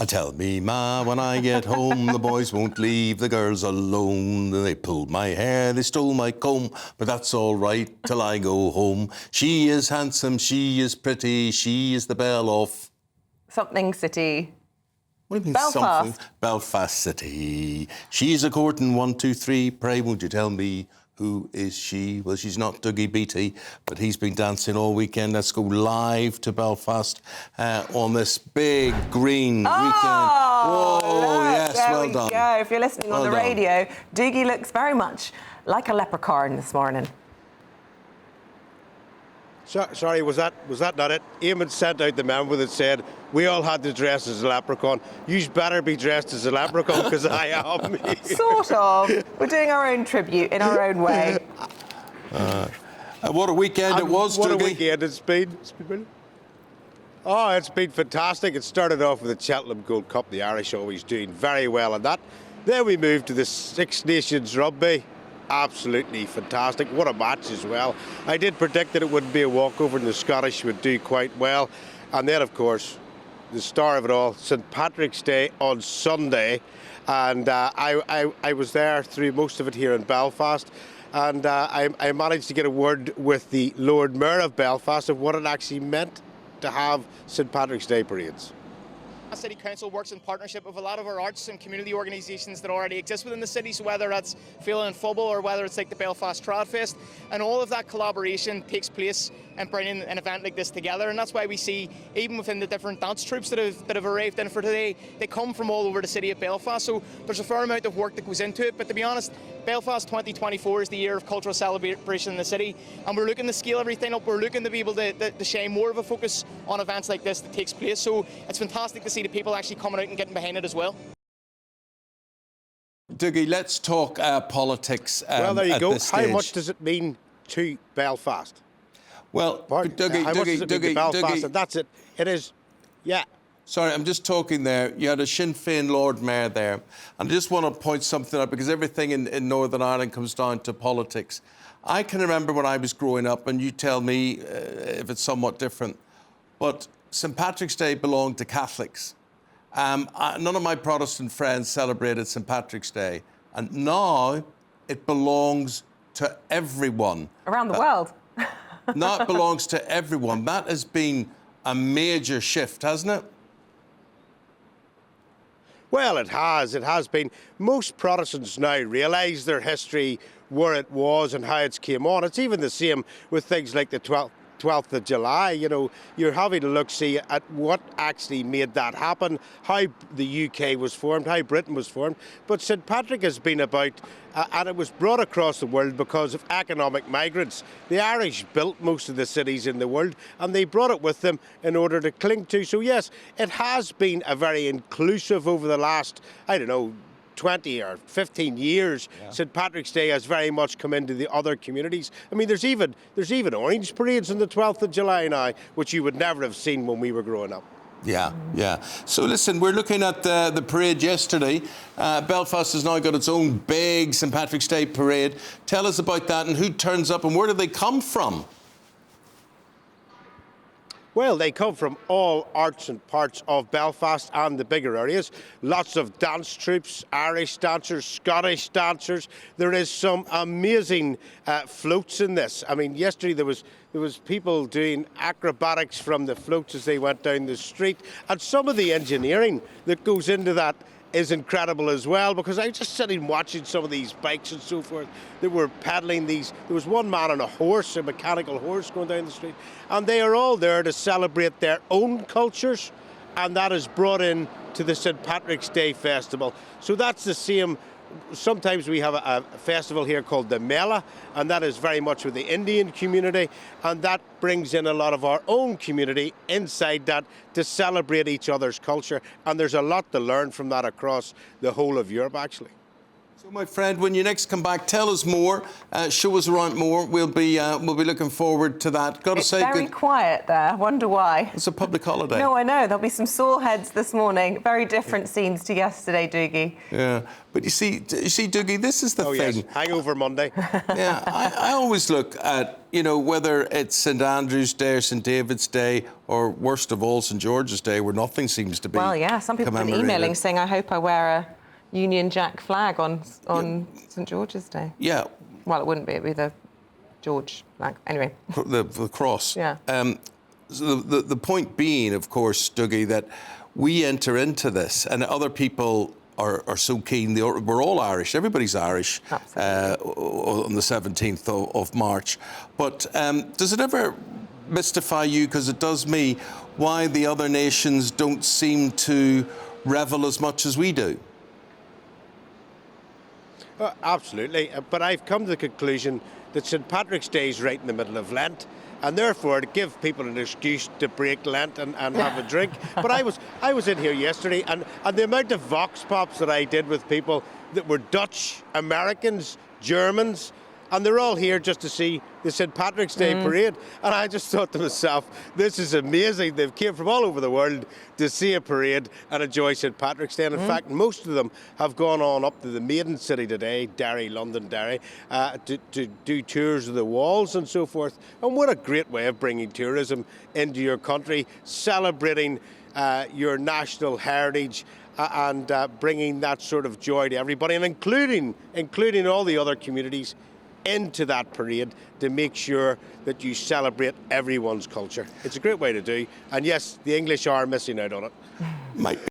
Tell me, Ma, when I get home, the boys won't leave the girls alone. They pulled my hair, they stole my comb, but that's all right till I go home. She is handsome, she is pretty, she is the belle of... Something city. What do you mean Belfast. something? Belfast City. She's a courting 1, 2, 3. Pray, won't you tell me who is she? Well, she's not Dougie Beattie, but he's been dancing all weekend. Let's go live to Belfast on this big green weekend. Whoa, look, yes, well done. There we go. If you're listening on the radio, Dougie looks very much like a leprechaun this morning. Sorry, was that not it? Eamon sent out the memo that said we all had to dress as a leprechaun. You better be dressed as a leprechaun because I am. Sort of. We're doing our own tribute in our own way. What a weekend it was, What Dougie. a weekend it's been. It's been brilliant. Oh, it's been fantastic. It started off with the Cheltenham Gold Cup. The Irish always doing very well in that. Then we moved to the Six Nations Rugby. Absolutely fantastic. What a match as well. I did predict that it wouldn't be a walkover and the Scottish would do quite well. And then, of course, the star of it all, St Patrick's Day on Sunday. And I was there through most of it here in Belfast. And I managed to get a word with the Lord Mayor of Belfast of what it actually meant to have St Patrick's Day parades. City Council works in partnership with a lot of our arts and community organisations that already exist within the city, so whether that's Féile and Football or whether it's like the Belfast Trad Fest, and all of that collaboration takes place and bringing an event like this together. And that's why we see, even within the different dance troupes that have arrived in for today, they come from all over the city of Belfast, so there's a fair amount of work that goes into it. But to be honest, Belfast 2024 is the year of cultural celebration in the city, and we're looking to scale everything up. We're looking to be able to shine more of a focus on events like this that takes place, so it's fantastic to see the people actually coming out and getting behind it as well. Dougie, let's talk politics. Well, there you go. How much does it mean to Belfast? Well, Dougie, how much does it mean to Belfast? And that's it. It is, yeah. Sorry, I'm just talking there. You had a Sinn Féin Lord Mayor there. And I just want to point something out, because everything in Northern Ireland comes down to politics. I can remember when I was growing up, and you tell me if it's somewhat different, but St Patrick's Day belonged to Catholics. None of my Protestant friends celebrated St Patrick's Day. And now it belongs to everyone. Around the world. Now it belongs to everyone. That has been a major shift, hasn't it? Well, it has. It has been. Most Protestants now realise their history, where it was and how it's came on. It's even the same with things like the 12th of July. You know, you're having to see at what actually made that happen, how the UK was formed, how Britain was formed. But St Patrick has been about, and it was brought across the world because of economic migrants. The Irish built most of the cities in the world, and they brought it with them in order to cling to. So yes, it has been a very inclusive over the last, 20 or 15 years. Yeah. St Patrick's Day has very much come into the other communities. I mean, there's even orange parades on the 12th of July now, which you would never have seen when we were growing up. Yeah, yeah. So listen, we're looking at the parade yesterday. Belfast has now got its own big St Patrick's Day parade. Tell us about that and who turns up and where do they come from? Well, they come from all arts and parts of Belfast and the bigger areas. Lots of dance troupes, Irish dancers, Scottish dancers. There is some amazing floats in this. I mean, yesterday there was people doing acrobatics from the floats as they went down the street. And some of the engineering that goes into that is incredible as well, because I was just sitting watching some of these bikes and so forth that were pedaling these. There was one man on a horse, a mechanical horse, going down the street, and they are all there to celebrate their own cultures, and that is brought in to the St Patrick's Day Festival. So that's the same. Sometimes we have a festival here called the Mela, and that is very much with the Indian community, and that brings in a lot of our own community inside that to celebrate each other's culture, and there's a lot to learn from that across the whole of Europe, actually. So, my friend, when you next come back, tell us more, show us around more. We'll be looking forward to that. Got to It's say, very quiet there. Wonder why. it's a public holiday. No, I know. There'll be some sore heads this morning. Very different scenes to yesterday, Dougie. Yeah, but you see, Dougie, this is the thing. Yes, hangover Monday. Yeah, I always look at, you know, whether it's St Andrew's Day or St David's Day, or worst of all, St George's Day, where nothing seems to be. Well, yeah, some people have been emailing saying, I hope I wear a Union Jack flag on St George's Day. Yeah. Well, it wouldn't be. It'd be the George flag. Anyway. The cross. Yeah. So the point being, of course, Dougie, that we enter into this, and other people are so keen. We're all Irish. Everybody's Irish on the 17th of March. But does it ever mystify you, because it does me, why the other nations don't seem to revel as much as we do? Absolutely, but I've come to the conclusion that St Patrick's Day is right in the middle of Lent, and therefore to give people an excuse to break Lent and have a drink. But I was in here yesterday, and the amount of vox pops that I did with people that were Dutch, Americans, Germans, and they're all here just to see the St Patrick's Day parade. And I just thought to myself, this is amazing. They've came from all over the world to see a parade and enjoy St Patrick's Day. And in fact, most of them have gone on up to the Maiden City today, Derry, London, Derry, to do tours of the walls and so forth. And what a great way of bringing tourism into your country, celebrating your national heritage, and bringing that sort of joy to everybody, and including all the other communities into that parade to make sure that you celebrate everyone's culture. It's a great way to do, and yes, the English are missing out on it. Might be.